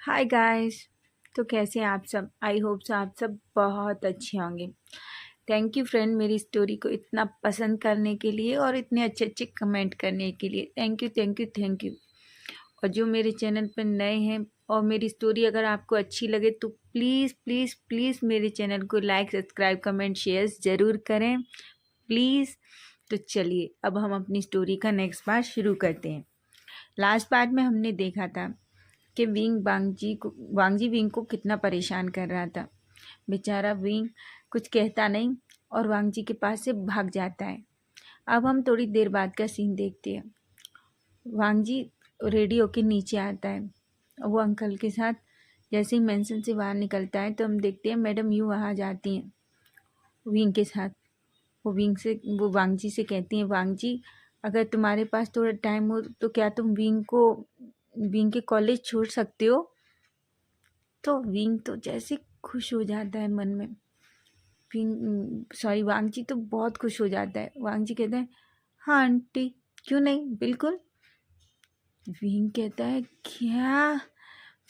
Hi guys. तो कैसे हैं आप सब? आई होप सो आप सब बहुत अच्छे होंगे। थैंक यू फ्रेंड, मेरी स्टोरी को इतना पसंद करने के लिए और इतने अच्छे अच्छे कमेंट करने के लिए। Thank you thank you thank you. और जो मेरे चैनल पर नए हैं और मेरी स्टोरी अगर आपको अच्छी लगे तो प्लीज़ प्लीज़ प्लीज़ मेरे चैनल को लाइक सब्सक्राइब कमेंट शेयर ज़रूर करें प्लीज़। तो चलिए अब हम अपनी स्टोरी का नेक्स्ट पार्ट शुरू करते हैं। लास्ट पार्ट में हमने देखा था कि वांगजी विंग को कितना परेशान कर रहा था। बेचारा विंग कुछ कहता नहीं और वांगजी के पास से भाग जाता है। अब हम थोड़ी देर बाद का सीन देखते हैं। वांगजी रेडियो के नीचे आता है। वो अंकल के साथ जैसे ही मेंशन से बाहर निकलता है तो हम देखते हैं मैडम यू वहाँ जाती हैं विंग के साथ। वो वांगजी से कहती हैं, वांगजी अगर तुम्हारे पास थोड़ा टाइम हो तो क्या तुम विंग के कॉलेज छोड़ सकते हो? तो विंग तो जैसे खुश हो जाता है मन में। वांगजी तो बहुत खुश हो जाता है। वांगजी कहता है, हाँ आंटी, क्यों नहीं, बिल्कुल। विंग कहता है, क्या?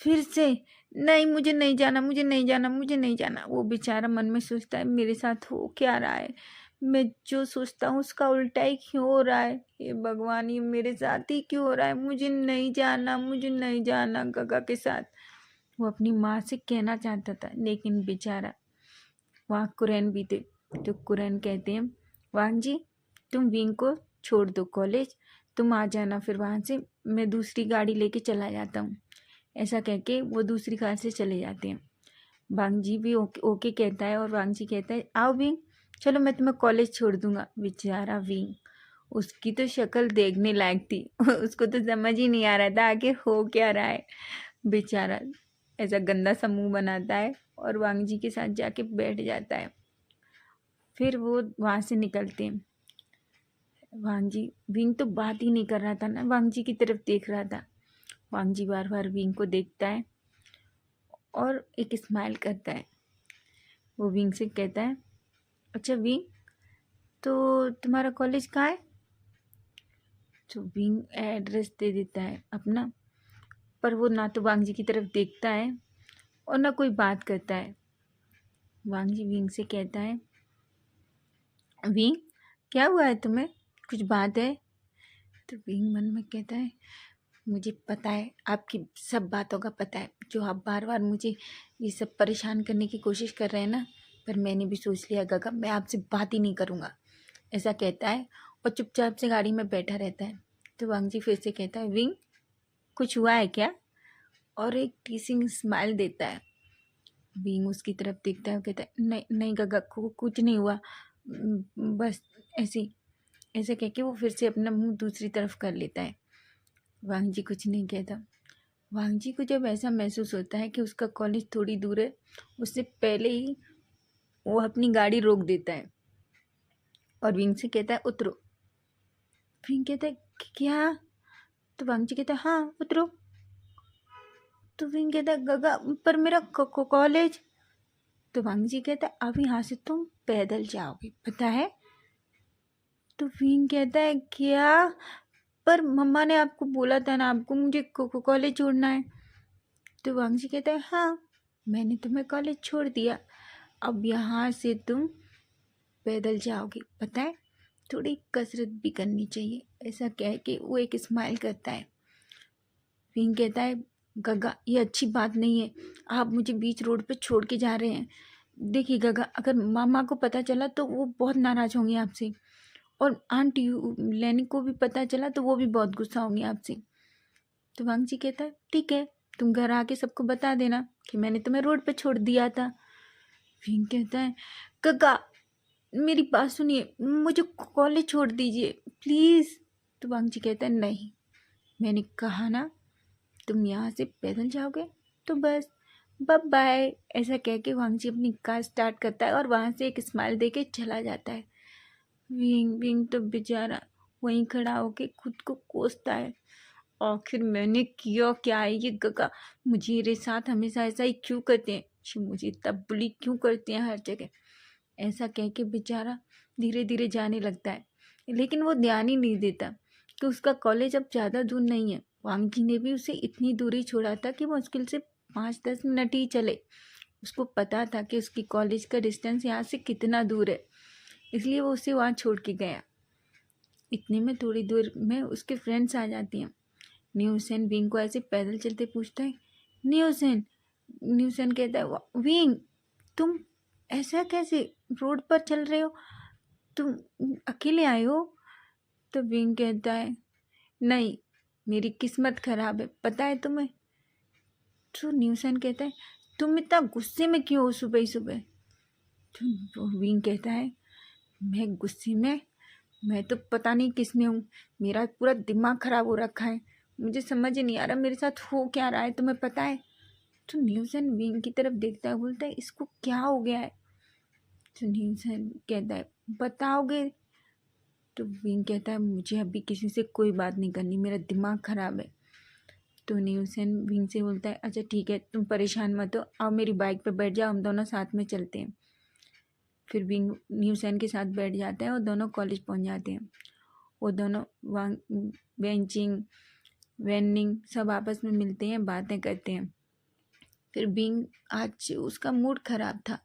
फिर से? नहीं, मुझे नहीं जाना, मुझे नहीं जाना, मुझे नहीं जाना। वो बेचारा मन में सोचता है, मेरे साथ हो क्या रहा है? मैं जो सोचता हूँ उसका उल्टा ही क्यों हो रहा है? हे भगवान, ये मेरे साथ ही क्यों हो रहा है? मुझे नहीं जाना, मुझे नहीं जाना गगा के साथ। वो अपनी माँ से कहना चाहता था लेकिन बेचारा वहाँ कुरैन भी थे। तो कुरैन कहते हैं, वांग जी तुम विंग को छोड़ दो कॉलेज, तुम आ जाना, फिर वहाँ से मैं दूसरी गाड़ी लेके चला जाता हूँ। ऐसा कह के वो दूसरी कार से चले जाते हैं। वांग जी भी ओके ओके कहता है और वांग जी कहता है, आओ विंग, चलो मैं तुम्हें कॉलेज छोड़ दूंगा। बेचारा विंग, उसकी तो शक्ल देखने लायक थी उसको तो समझ ही नहीं आ रहा था आगे हो क्या रहा है। बेचारा ऐसा गंदा सा मुंह बनाता है और वांग जी के साथ जाके बैठ जाता है। फिर वो वहाँ से निकलते हैं। वांग जी, विंग तो बात ही नहीं कर रहा था ना, वांग जी की तरफ देख रहा था। वांग जी बार बार विंग को देखता है और एक स्माइल करता है। वो विंग से कहता है, अच्छा विंग, तो तुम्हारा कॉलेज कहाँ है? तो विंग एड्रेस दे देता है अपना, पर वो ना तो वांग जी की तरफ देखता है और ना कोई बात करता है। वांग जी विंग से कहता है, विंग क्या हुआ है तुम्हें, कुछ बात है? तो विंग मन में कहता है, मुझे पता है, आपकी सब बातों का पता है, जो आप बार बार मुझे ये सब परेशान करने की कोशिश कर रहे हैं ना, पर मैंने भी सोच लिया गगा, मैं आपसे बात ही नहीं करूँगा। ऐसा कहता है और चुपचाप से गाड़ी में बैठा रहता है। तो वांग जी फिर से कहता है, विंग कुछ हुआ है क्या? और एक टीसिंग स्माइल देता है। विंग उसकी तरफ देखता है और कहता है, नहीं नहीं गगा, कुछ नहीं हुआ, बस ऐसे ही। ऐसे कह के वो फिर से अपना मुंह दूसरी तरफ कर लेता है। वांग जी कुछ नहीं कहता। वांग जी को जब ऐसा महसूस होता है कि उसका कॉलेज थोड़ी दूर है, उससे पहले ही वो अपनी गाड़ी रोक देता है और विंग से कहता है, उतरो। विंग कहता है, क्या? तो वांग जी कहता है, हाँ उतरो। तो विंग कहता है, गगा पर मेरा कॉलेज। तो वांग जी कहता है, अब यहाँ से तुम पैदल जाओगे, पता है? तो विंग कहता है, क्या? पर मम्मा ने आपको बोला था ना, आपको मुझे कॉलेज छोड़ना है। तो वांग जी कहता है, हाँ मैंने तुम्हें कॉलेज छोड़ दिया, अब यहाँ से तुम पैदल जाओगे, पता है? थोड़ी कसरत भी करनी चाहिए। ऐसा कह के वो एक स्माइल करता है। विंग कहता है, गगा ये अच्छी बात नहीं है, आप मुझे बीच रोड पे छोड़ के जा रहे हैं। देखिए गगा, अगर मामा को पता चला तो वो बहुत नाराज़ होंगे आपसे, और आंटी लेनी को भी पता चला तो वो भी बहुत गुस्सा होंगी आपसे। तो वांग जी कहता है, ठीक है, तुम घर आके सबको बता देना कि मैंने तुम्हें रोड पे छोड़ दिया था। विंग कहता है, गगा मेरी बात सुनिए, मुझे कॉलेज छोड़ दीजिए प्लीज़। तो वांग जी कहता है, नहीं, मैंने कहा ना तुम यहाँ से पैदल जाओगे तो बस, बाय बाय। ऐसा कह के वांग जी अपनी कार स्टार्ट करता है और वहाँ से एक स्माइल दे के चला जाता है। विंग विंग तो बेचारा वहीं खड़ा होके खुद को कोसता है, आखिर मैंने किया क्या है ये गगा, मुझे मेरे साथ हमेशा ऐसा ही क्यों करते हैं, मुझे इतना बुली क्यों करते हैं हर जगह। ऐसा कह के बेचारा धीरे धीरे जाने लगता है, लेकिन वो ध्यान ही नहीं देता कि उसका कॉलेज अब ज़्यादा दूर नहीं है। वांग जी ने भी उसे इतनी दूरी छोड़ा था कि मुश्किल से 5-10 मिनट ही चले। उसको पता था कि उसकी कॉलेज का डिस्टेंस यहाँ से कितना दूर है, इसलिए वो उसे वहाँ छोड़ के गया। इतने में थोड़ी दूर में उसके फ्रेंड्स आ जाती हैं। न्यूसेन विंग को ऐसे पैदल चलते पूछता है, न्यूसेन। न्यूसेन कहता है, विंग तुम ऐसा कैसे रोड पर चल रहे हो, तुम अकेले आए हो? तो विंग कहता है, नहीं मेरी किस्मत खराब है, पता है तुम्हें? तो न्यूसेन कहता है, तुम इतना गुस्से में क्यों हो सुबह ही सुबह? तो विंग कहता है, मैं गुस्से में? मैं तो पता नहीं किस में हूँ, मेरा पूरा दिमाग खराब हो रखा है, मुझे समझ ही नहीं आ रहा मेरे साथ हो क्या रहा है, तुम्हें पता है? तो न्यूसेन विंग की तरफ देखता है, बोलता है, इसको क्या हो गया है? तो न्यूसेन कहता है, बताओगे? तो विंग कहता है, मुझे अभी किसी से कोई बात नहीं करनी, मेरा दिमाग खराब है। तो न्यूसेन विंग से बोलता है, अच्छा ठीक है, तुम परेशान मत हो, आओ मेरी बाइक पे बैठ जाओ, हम दोनों साथ में चलते हैं। फिर विंग न्यूसेन के साथ बैठ जाते हैं और दोनों कॉलेज पहुंच जाते हैं। वो दोनों वेंचिंग वेनिंग सब आपस में मिलते हैं, बातें करते हैं। फिर विंग आज उसका मूड खराब था,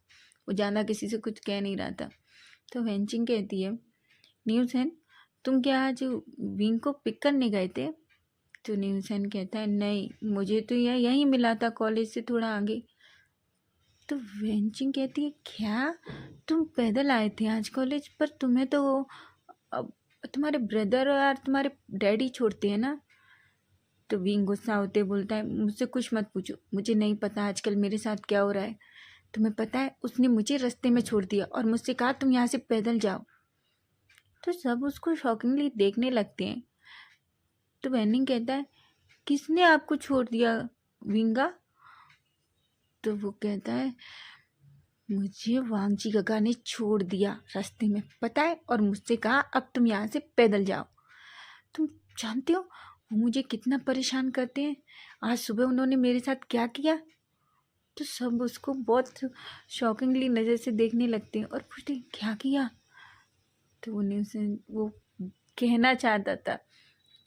वो ज़्यादा किसी से कुछ कह नहीं रहा था। तो वेंचिंग कहती है, न्यूसेन तुम क्या आज विंग को पिक करने गए थे? तो न्यूसेन कहता है, नहीं मुझे तो यहीं मिला था, कॉलेज से थोड़ा आगे। तो वेंचिंग कहती है, क्या तुम पैदल आए थे आज कॉलेज? पर तुम्हें तो अब तुम्हारे ब्रदर और तुम्हारे डैडी छोड़ते हैं ना? तो विंग गुस्सा होते बोलता है, मुझसे कुछ मत पूछो, मुझे नहीं पता आजकल मेरे साथ क्या हो रहा है। तुम्हें पता है उसने मुझे रास्ते में छोड़ दिया और मुझसे कहा तुम यहाँ से पैदल जाओ। तो सब उसको शॉकिंगली देखने लगते हैं। तो वेनिंग कहता है, किसने आपको छोड़ दिया विंगा? तो वो कहता है, मुझे वांगजी काका ने छोड़ दिया रास्ते में, पता है, और मुझसे कहा अब तुम यहाँ से पैदल जाओ। तुम जानते हो वो मुझे कितना परेशान करते हैं, आज सुबह उन्होंने मेरे साथ क्या किया? तो सब उसको बहुत शॉकिंगली नज़र से देखने लगते हैं और पूछते हैं, क्या किया? तो वो कहना चाहता था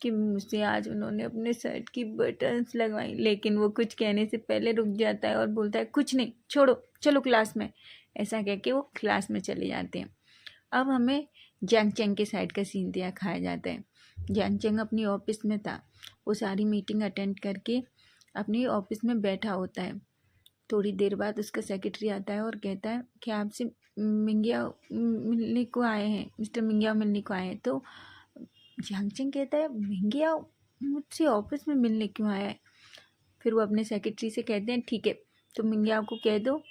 कि मुझसे आज उन्होंने अपने शर्ट की बटन्स लगवाई, लेकिन वो कुछ कहने से पहले रुक जाता है और बोलता है, कुछ नहीं, छोड़ो, चलो क्लास में। ऐसा कह के वो क्लास में चले जाते हैं। अब हमें जैंग चैंग के साइड का सीन दिखाया जाता है। जैंग चैंग अपनी ऑफिस में था, वो सारी मीटिंग अटेंड करके अपनी ऑफिस में बैठा होता है। थोड़ी देर बाद उसका सेक्रेटरी आता है और कहता है कि आपसे मिंगिया मिलने को आए हैं, मिस्टर मिंगिया मिलने को आए हैं। तो जैंग कहता है, मिंगिया मुझसे ऑफिस में मिलने क्यों आया है? फिर वो अपने सेक्रेटरी से कहते हैं, ठीक है तो मिंगिया को कह दो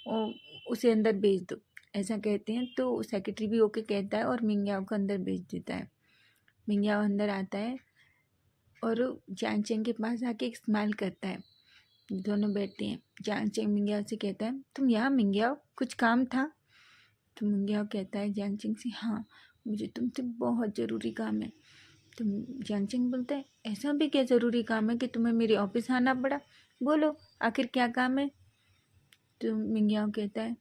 और उसे अंदर भेज दो। ऐसा कहते हैं तो सेक्रेटरी भी ओके कहता है और मिंगिया को अंदर भेज देता है। मिंगिया अंदर आता है और जैंग के पास आके एक स्माइल करता है। दोनों बैठते हैं। जैंग मिंगिया से कहता है, तुम यहाँ मिंगिया, कुछ काम था? तो मिंगिया कहता है जैंग से, हाँ मुझे तुमसे बहुत ज़रूरी काम है। तो जैंग बोलता है, ऐसा भी क्या ज़रूरी काम है कि तुम्हें मेरे ऑफिस आना पड़ा? बोलो आखिर क्या काम है? तो मिंगिया कहता है,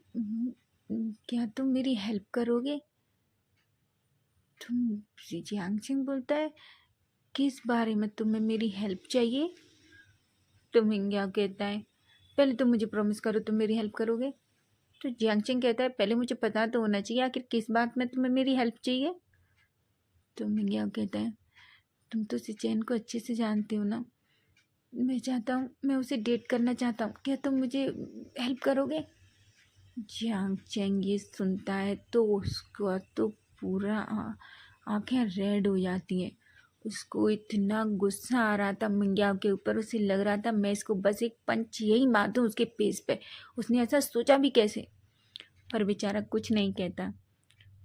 क्या तुम मेरी हेल्प करोगे? तुम जैंग बोलता है, किस बारे में तुम्हें मेरी हेल्प चाहिए? तो मिंगिया कहता है, पहले तो मुझे प्रॉमिस करो तुम मेरी हेल्प करोगे। तो जैंग कहता है, पहले मुझे पता तो होना चाहिए आखिर किस बात में तुम्हें मेरी हेल्प चाहिए। तो मिंगिया कहता है, तुम तो सिचेन को अच्छे से जानते हो ना, मैं चाहता हूँ, मैं उसे डेट करना चाहता हूँ, क्या तुम मुझे हेल्प करोगे? जैंग ये सुनता है तो उसका तो पूरा आंखें रेड हो जाती हैं। उसको इतना गुस्सा आ रहा था मिंगिया के ऊपर, उसे लग रहा था मैं इसको बस एक पंच यही मार दूँ उसके फेस पे। उसने ऐसा सोचा भी कैसे? पर बेचारा कुछ नहीं कहता।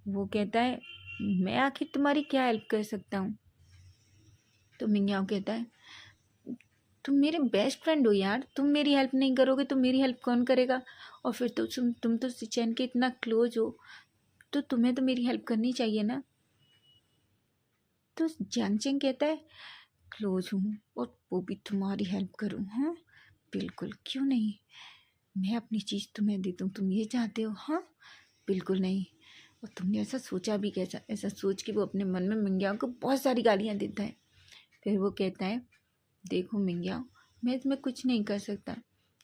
वो कहता है, मैं आखिर तुम्हारी क्या हेल्प कर सकता हूँ? तो मिंगिया कहता है, तुम मेरे बेस्ट फ्रेंड हो यार, तुम मेरी हेल्प नहीं करोगे तो मेरी हेल्प कौन करेगा? और फिर तो तुम तो सिचेन के इतना क्लोज हो, तो तुम्हें तो मेरी हेल्प करनी चाहिए ना। तो जैंग कहता है, क्लोज हूँ और वो भी तुम्हारी हेल्प करूँ? हाँ बिल्कुल, क्यों नहीं, मैं अपनी चीज़ तुम्हें दे दूँ, तुम ये चाहते हो? हाँ बिल्कुल नहीं। और तुमने ऐसा सोचा भी कैसा? ऐसा सोच के वो अपने मन में मिंगिया को बहुत सारी गालियाँ देता है। फिर वो कहता है, देखो मिंगिया, मैं इसमें कुछ नहीं कर सकता।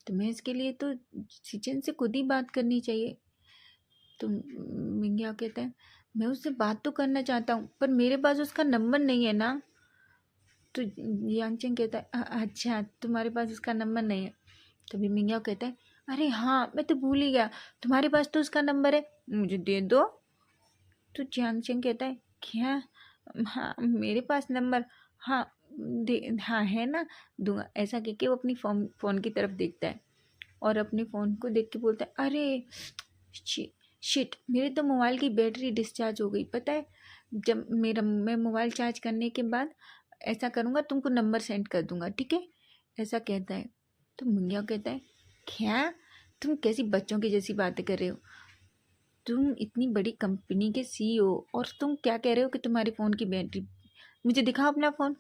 तो मैं इसके लिए तो सिचन से खुद ही बात करनी चाहिए। तो मिंग्या कहता है मैं उससे बात तो करना चाहता हूँ पर मेरे पास उसका नंबर नहीं है ना। तो यांगचेंग कहता है अच्छा तुम्हारे पास उसका नंबर नहीं है। तभी मिंग्या कहता है अरे हाँ मैं तो भूल ही गया, तुम्हारे पास तो उसका नंबर है, मुझे दे दो। तो यांगचेंग कहता है क्या, हाँ मेरे पास नंबर, हाँ दे, हाँ है ना, दूंगा। ऐसा कह के वो अपनी फ़ोन की तरफ देखता है और अपने फ़ोन को देख के बोलता है अरे शिट मेरे तो मोबाइल की बैटरी डिस्चार्ज हो गई। पता है जब मैं मोबाइल चार्ज करने के बाद ऐसा करूँगा, तुमको नंबर सेंड कर दूंगा, ठीक है, ऐसा कहता है। तो मुंगिया कहता है क्या, तुम कैसी बच्चों की जैसी बातें कर रहे हो, तुम इतनी बड़ी कंपनी के CEO और तुम क्या कह रहे हो कि तुम्हारे फ़ोन की बैटरी, मुझे दिखाओ अपना फ़ोन।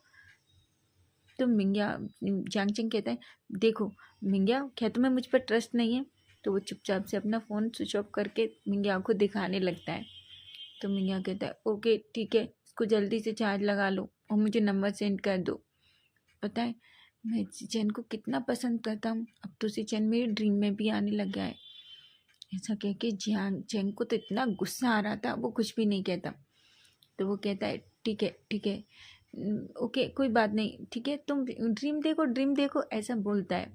तो मिंग्या यांगचेंग कहता है देखो मिंग्या क्या तुम्हें मुझ पर ट्रस्ट नहीं है। तो वो चुपचाप से अपना फ़ोन स्विच ऑफ करके मिंग्या को दिखाने लगता है। तो मिंग्या कहता है ओके ठीक है, इसको जल्दी से चार्ज लगा लो और मुझे नंबर सेंड कर दो। पता है मैं सिचेन को कितना पसंद करता हूँ, अब तो सिचेन मेरे ड्रीम में भी आने लग गया है। ऐसा कह के जियांग चेंग को तो इतना गुस्सा आ रहा था, वो कुछ भी नहीं कहता। तो वो कहता है ठीक है ठीक है, ओके कोई बात नहीं, ठीक है तुम ड्रीम देखो ऐसा बोलता है।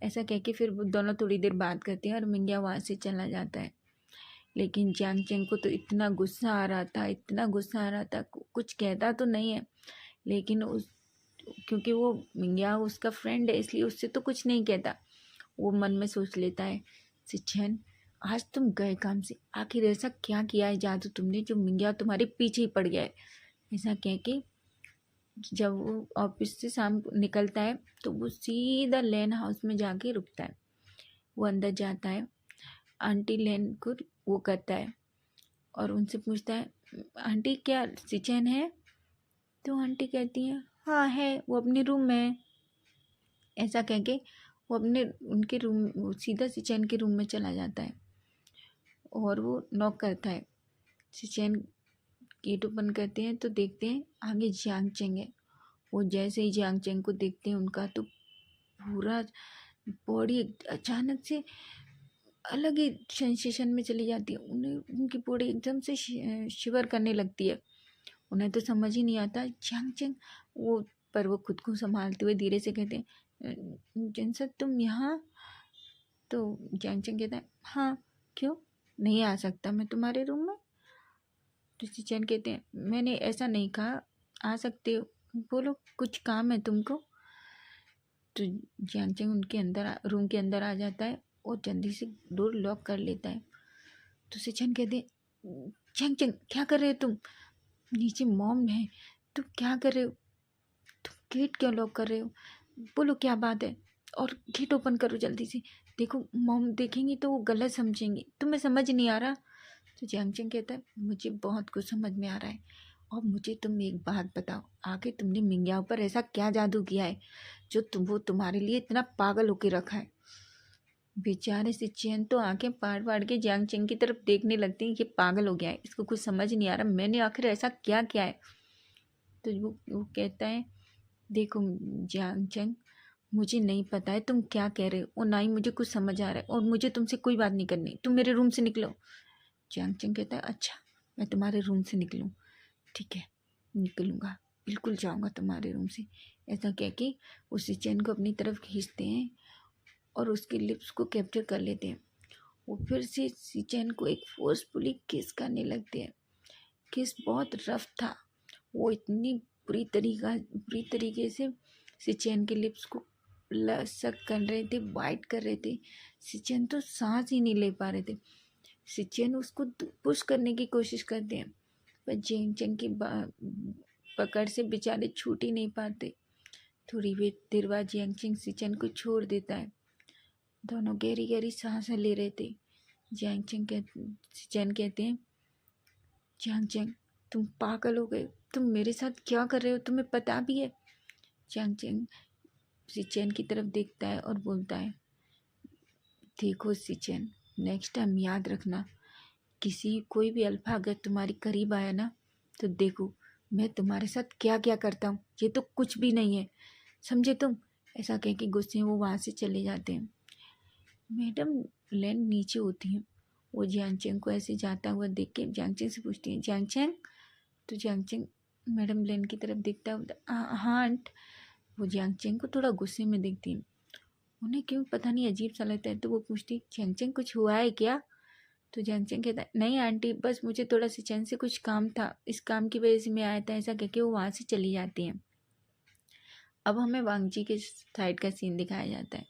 ऐसा कह के फिर वो दोनों थोड़ी देर बात करते हैं और मिंग्या वहाँ से चला जाता है। लेकिन जियांग चेंग को तो इतना गुस्सा आ रहा था, इतना गुस्सा आ रहा था, कुछ कहता तो नहीं है लेकिन उस क्योंकि वो मिंग्या उसका फ्रेंड है इसलिए उससे तो कुछ नहीं कहता। वो मन में सोच लेता है सिचेन आज तुम गए काम से, आखिर ऐसा क्या किया है जादू तुमने जो मिंग्या तुम्हारे पीछे ही पड़ गया है। ऐसा कह के जब वो ऑफिस से शाम को निकलता है तो वो सीधा लेन हाउस में जाके रुकता है। वो अंदर जाता है, आंटी लेन को वो करता है और उनसे पूछता है आंटी क्या सिचेन है। तो आंटी कहती है हाँ है, वो अपने रूम में है। ऐसा कह के वो उनके रूम, वो सीधा सिचेन के रूम में चला जाता है और वो नॉक करता है। सिचेन गेट ओपन करते हैं तो देखते हैं आगे जियांग चेंग है। वो जैसे ही जियांग चेंग को देखते हैं उनका तो पूरा बॉडी अचानक से अलग ही सेंसेशन में चली जाती है। उन्हें उनकी बॉडी एकदम से शिवर करने लगती है। उन्हें तो समझ ही नहीं आता जियांग चेंग वो, पर वो खुद को संभालते हुए धीरे से कहते हैं जिनसर तुम यहाँ। तो जियांग चेंग कहता है हाँ क्यों, नहीं आ सकता मैं तुम्हारे रूम में। तो सिचेन कहते हैं मैंने ऐसा नहीं कहा, आ सकते हो, बोलो कुछ काम है तुमको। तो जियांगचेंग उनके अंदर रूम के अंदर आ जाता है और जल्दी से डोर लॉक कर लेता है। तो सिचेन कहते हैं जियांगचेंग क्या कर रहे हो तुम, नीचे मॉम है, तुम क्या कर रहे हो, तुम गेट क्यों लॉक कर रहे हो, बोलो क्या बात है, और गेट ओपन करो जल्दी से, देखो मॉम देखेंगी तो वो गलत समझेंगी, तुम्हें समझ नहीं आ रहा। तो जियांगचेंग कहता है मुझे बहुत कुछ समझ में आ रहा है और मुझे तुम एक बात बताओ, आगे तुमने मिंग्याओ पर ऐसा क्या जादू किया है जो वो तुम्हारे लिए इतना पागल होके रखा है। बेचारे से चैन तो आंखें फाड़ फाड़ के जियांगचेंग की तरफ देखने लगती है, ये पागल हो गया है, इसको कुछ समझ नहीं आ रहा मैंने आखिर ऐसा क्या किया है। तो वो कहता है देखो जियांगचेंग मुझे नहीं पता है तुम क्या कह रहे हो और ना ही मुझे कुछ समझ आ रहा है और मुझे तुमसे कोई बात नहीं करनी, तुम मेरे रूम से निकलो। जियांगचेंग कहता है अच्छा मैं तुम्हारे रूम से निकलूँ, ठीक है निकलूँगा, बिल्कुल जाऊँगा तुम्हारे रूम से। ऐसा कह के उस चैन को अपनी तरफ खींचते हैं और उसके लिप्स को कैप्चर कर लेते हैं। वो फिर से सिचेन को एक फोर्सफुली किस करने लगते हैं। किस बहुत रफ था, वो इतनी बुरी तरीके से सिचेन के लिप्स को लसक कर रहे थे, वाइट कर रहे थे। सिचेन तो सांस ही नहीं ले पा रहे थे। सिचेन उसको पुश करने की कोशिश करते हैं पर जियांगचेंग की पकड़ से बेचारे छूट ही नहीं पाते। थोड़ी देर बाद जियांगचेंग सिचेन को छोड़ देता है। दोनों गहरी गहरी सांसें ले रहे थे। सिचेन कहते हैं जियांगचेंग तुम पागल हो गए, तुम मेरे साथ क्या कर रहे हो तुम्हें पता भी है। जियांगचेंग सिचेन की तरफ देखता है और बोलता है देखो सिचेन, नेक्स्ट टाइम याद रखना, कोई भी अल्फा अगर तुम्हारी करीब आया ना तो देखो मैं तुम्हारे साथ क्या क्या करता हूँ, ये तो कुछ भी नहीं है, समझे तुम, ऐसा कह के गुस्से में वो वहाँ से चले जाते हैं। मैडम लेन नीचे होती हैं, वो जियांगचेंग को ऐसे जाता हुआ देख के जियांगचेंग से पूछती हैं, जियांगचेंग। तो जियांगचेंग मैडम लेन की तरफ देखता है, बोलता, हाँ आंट। वो जियांगचेंग को थोड़ा गुस्से में देखती है, उन्हें क्यों पता नहीं अजीब सा लगता है। तो वो पूछती, जियांगचेंग कुछ हुआ है क्या? तो जियांगचेंग कहता है, नहीं आंटी, बस मुझे थोड़ा सिचन से कुछ काम था, इस काम की वजह से मैं आया था। ऐसा कह के वो वहाँ से चली जाती हैं। अब हमें वांगजी के साइड का सीन दिखाया जाता है।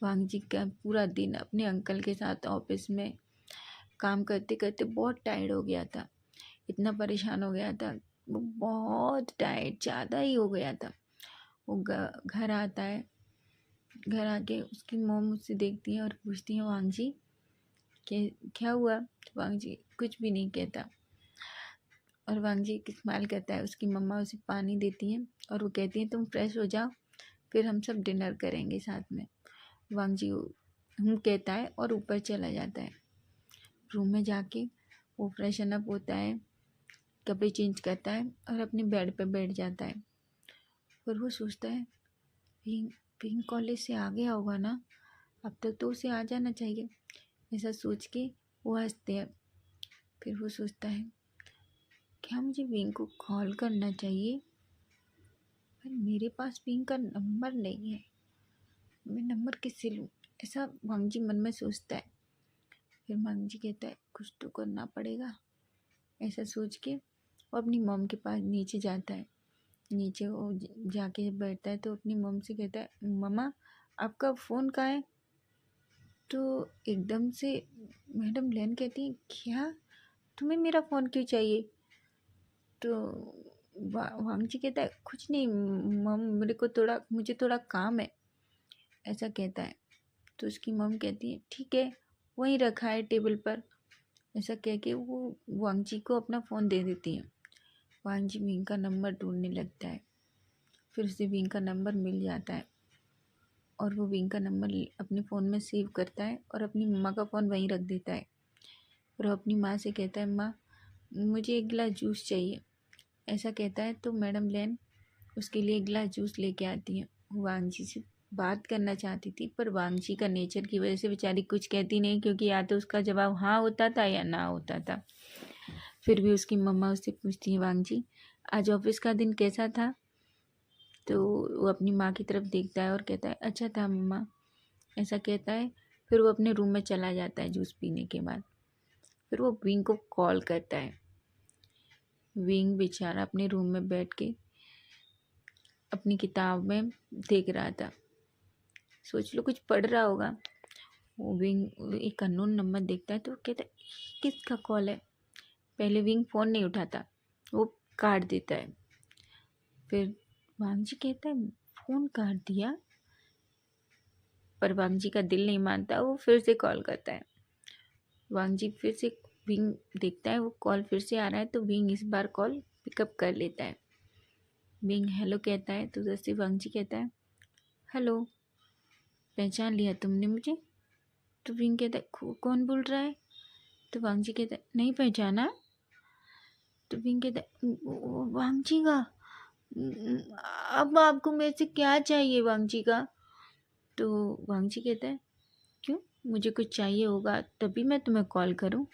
वांगजी का पूरा दिन अपने अंकल के साथ ऑफिस में काम करते करते बहुत टायर्ड हो गया था, इतना परेशान हो गया था, वो बहुत टायर्ड ज़्यादा ही हो गया था। वो घर आता है, घर आके उसकी मॉम उससे देखती है और पूछती है, वांगजी क्या हुआ? तो वांगजी कुछ भी नहीं कहता, और वांगजी एक स्माइल करता है। उसकी मम्मा उसे पानी देती हैं और वो कहती हैं, तुम फ्रेश हो जाओ, फिर हम सब डिनर करेंगे साथ में। वांगजी कहता है और ऊपर चला जाता है। रूम में जाके वो फ्रेशन अप होता है, कपड़े चेंज करता है और अपने बेड पे बैठ जाता है। और वो सोचता है, पिंक पिंक कॉलेज से आ गया होगा ना, अब तक तो उसे आ जाना चाहिए। ऐसा सोच के वो हंसते हैं। फिर वो सोचता है, क्या मुझे विंग को कॉल करना चाहिए? पर मेरे पास विंग का नंबर नहीं है, मैं नंबर किससे लूँ? ऐसा वांगजी मन में सोचता है। फिर वांगजी कहता है, कुछ तो करना पड़ेगा। ऐसा सोच के वो अपनी मॉम के पास नीचे जाता है। नीचे वो जाके बैठता है तो अपनी मॉम से कहता है, मम्मा आपका फ़ोन कहाँ है? तो एकदम से मैडम लेन कहती है, क्या तुम्हें मेरा फ़ोन क्यों चाहिए? तो वांगजी कहता है, कुछ नहीं मम, मुझे थोड़ा काम है। ऐसा कहता है। तो उसकी मम कहती है, ठीक है, वहीं रखा है टेबल पर। ऐसा कह के वो वांगजी को अपना फ़ोन दे देती है। वांगजी विंग का नंबर ढूंढने लगता है। फिर उसे विंग का नंबर मिल जाता है और वो विंग का नंबर अपने फ़ोन में सेव करता है और अपनी मम्मा का फ़ोन वहीं रख देता है। और वो अपनी माँ से कहता है, माँ मुझे एक गिलास जूस चाहिए। ऐसा कहता है तो मैडम लेन उसके लिए एक गिलास जूस लेके आती है। वो वांगजी से बात करना चाहती थी, पर वांगजी का नेचर की वजह से बेचारी कुछ कहती नहीं, क्योंकि या तो उसका जवाब हाँ होता था या ना होता था। फिर भी उसकी मम्मा उससे पूछती है, वांगजी आज ऑफिस का दिन कैसा था? तो वो अपनी माँ की तरफ देखता है और कहता है, अच्छा था मम्मा। ऐसा कहता है। फिर वो अपने रूम में चला जाता है जूस पीने के बाद। फिर वो विंग को कॉल करता है। विंग बेचारा अपने रूम में बैठ के अपनी किताब में देख रहा था, सोच लो कुछ पढ़ रहा होगा। वो विंग एक अननोन नंबर देखता है तो कहता है, किसका कॉल है? पहले विंग फ़ोन नहीं उठाता, वो काट देता है। फिर वांगजी कहता है, फ़ोन काट दिया? पर वांगजी का दिल नहीं मानता, वो फिर से कॉल करता है। वांगजी फिर से विंग देखता है, वो कॉल फिर से आ रहा है तो विंग इस बार कॉल पिकअप कर लेता है। विंग हेलो कहता है तो जैसे वांगजी कहता है, हेलो, पहचान लिया तुमने मुझे? तो विंग कहता है, कौन बोल रहा है? तो वांगजी कहता है, नहीं पहचाना? तो विंग कहता है, वांगजी का, अब आपको मेरे से क्या चाहिए वांगजी का? तो वांगजी कहता है, क्यों, मुझे कुछ चाहिए होगा तभी मैं तुम्हें कॉल करूं?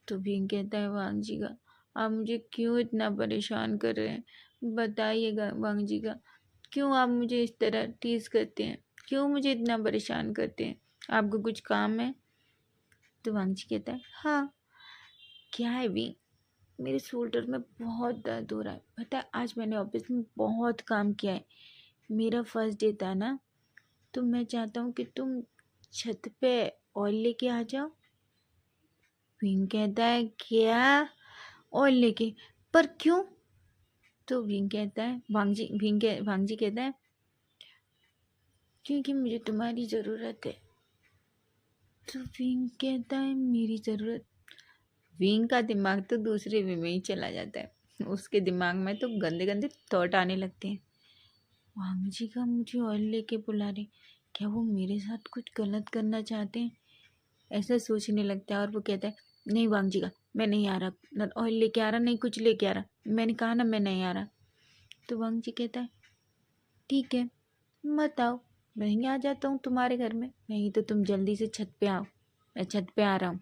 तो विंग कहता है, वांगजी का, आप मुझे क्यों इतना परेशान कर रहे हैं? बताइएगा वांगजी का, क्यों आप मुझे इस तरह टीज करते हैं? क्यों मुझे इतना परेशान करते हैं? आपको कुछ काम है? तो वांगजी कहता है, हाँ। क्या है विंग, मेरे शोल्डर में बहुत दर्द हो रहा है। पता है आज मैंने ऑफिस में बहुत काम किया है, मेरा फर्स्ट डे था ना, तो मैं चाहता हूँ कि तुम छत पे ऑयल लेके आ जाओ। विंग कहता है, क्या ऑयल लेके? पर क्यों? तो विंग कहता है, वांगजी कहता है, क्योंकि मुझे तुम्हारी ज़रूरत है। तो विंग कहता है, मेरी ज़रूरत? विंग का दिमाग तो दूसरे वे में ही चला जाता है, उसके दिमाग में तो गंदे गंदे थॉट आने लगते हैं। वांगजी का मुझे ऑयल लेके बुला रहे, क्या वो मेरे साथ कुछ गलत करना चाहते हैं? ऐसा सोचने लगता है और वो कहता है, नहीं वांगजी का, मैं नहीं आ रहा, ना ऑयल लेके आ रहा, नहीं कुछ लेके आ रहा, मैंने कहा ना मैं नहीं आ रहा। तो वांगजी कहता है, ठीक है, मत आओ, मैं ही आ जाता हूँ तुम्हारे घर में, नहीं तो तुम जल्दी से छत पे आओ, मैं छत पे आ रहा हूँ।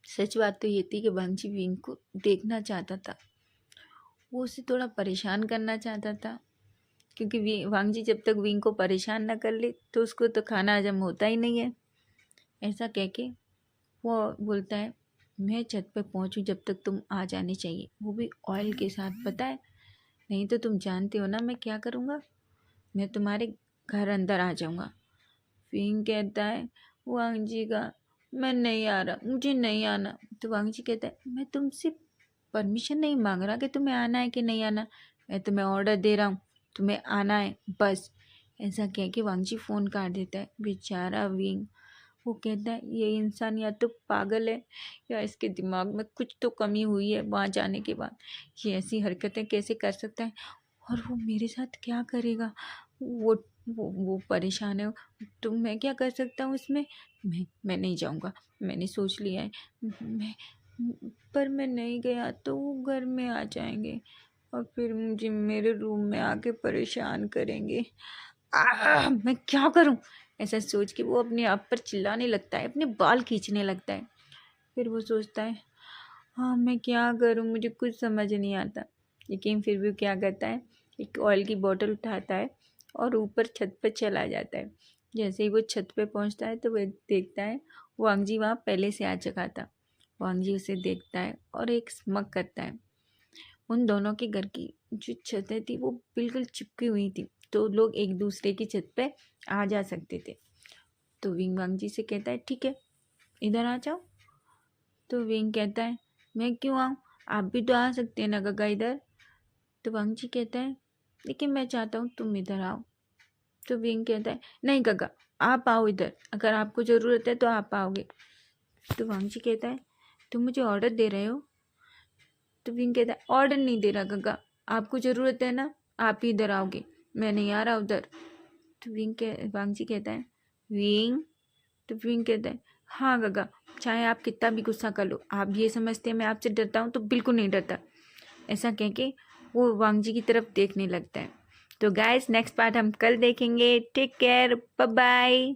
सच बात तो ये थी कि वांगजी विंग को देखना चाहता था, वो उसे थोड़ा परेशान करना चाहता था, क्योंकि वांगजी जब तक विंग को परेशान ना कर ले तो उसको तो खाना हजम होता ही नहीं है। ऐसा कह के वो बोलता है मैं छत पे पहुंचूं जब तक तुम आ जाने चाहिए, वो भी ऑयल के साथ, पता है, नहीं तो तुम जानते हो ना मैं क्या करूँगा, मैं तुम्हारे घर अंदर आ जाऊँगा। विंग कहता है वांगजी का मैं नहीं आ रहा, मुझे नहीं आना। तो वांगजी कहता है मैं तुमसे परमिशन नहीं मांग रहा कि तुम्हें आना है कि नहीं आना, मैं तुम्हें ऑर्डर दे रहा हूँ, तुम्हें आना है बस। ऐसा कह के वांगजी फ़ोन काट देता है। बेचारा विंग, वो कहता है ये इंसान या तो पागल है या इसके दिमाग में कुछ तो कमी हुई है, वहाँ जाने के बाद ये ऐसी हरकतें कैसे कर सकता है, और वो मेरे साथ क्या करेगा, वो परेशान है, तो मैं क्या कर सकता हूँ इसमें, मैं नहीं जाऊँगा, मैंने सोच लिया है, मैं पर मैं नहीं गया तो वो घर में आ जाएंगे और फिर मुझे मेरे रूम में आके परेशान करेंगे। मैं क्या करूं, ऐसा सोच के वो अपने आप पर चिल्लाने लगता है, अपने बाल खींचने लगता है। फिर वो सोचता है हाँ मैं क्या करूं, मुझे कुछ समझ नहीं आता, लेकिन फिर भी क्या करता है, एक ऑयल की बोतल उठाता है और ऊपर छत पर चला जाता है। जैसे ही वो छत पे पहुंचता है तो वो देखता है वांगजी वहाँ पहले से आ चुका था। वांगजी उसे देखता है और एक स्मग करता है। उन दोनों के घर की जो छतें थी वो बिल्कुल चिपकी हुई थी, तो लोग एक दूसरे की छत पे आ जा सकते थे। तो विंग वांगजी से कहता है ठीक है इधर आ जाओ। तो विंग कहता है मैं क्यों आऊँ, आप भी तो आ सकते हैं ना काका इधर। तो वांगजी कहता है लेकिन मैं चाहता हूँ तुम इधर आओ। तो विंग कहता है नहीं काका, आप आओ इधर, अगर आपको ज़रूरत है तो आप आओगे। तो वांगजी कहता है तुम मुझे ऑर्डर दे रहे हो। तो विंग कहता है ऑर्डर नहीं दे रहा काका, आपको ज़रूरत है ना, आप ही इधर आओगे, मैं नहीं आ रहा उधर। तो वांगजी कहता है विंग। तो विंग कहता है हाँ काका, चाहे आप कितना भी गुस्सा कर लो, आप ये समझते हैं मैं आपसे डरता हूँ, तो बिल्कुल नहीं डरता। ऐसा कह के वो वांगजी की तरफ देखने लगता है। तो गाइस नेक्स्ट पार्ट हम कल देखेंगे। Take care, bye bye.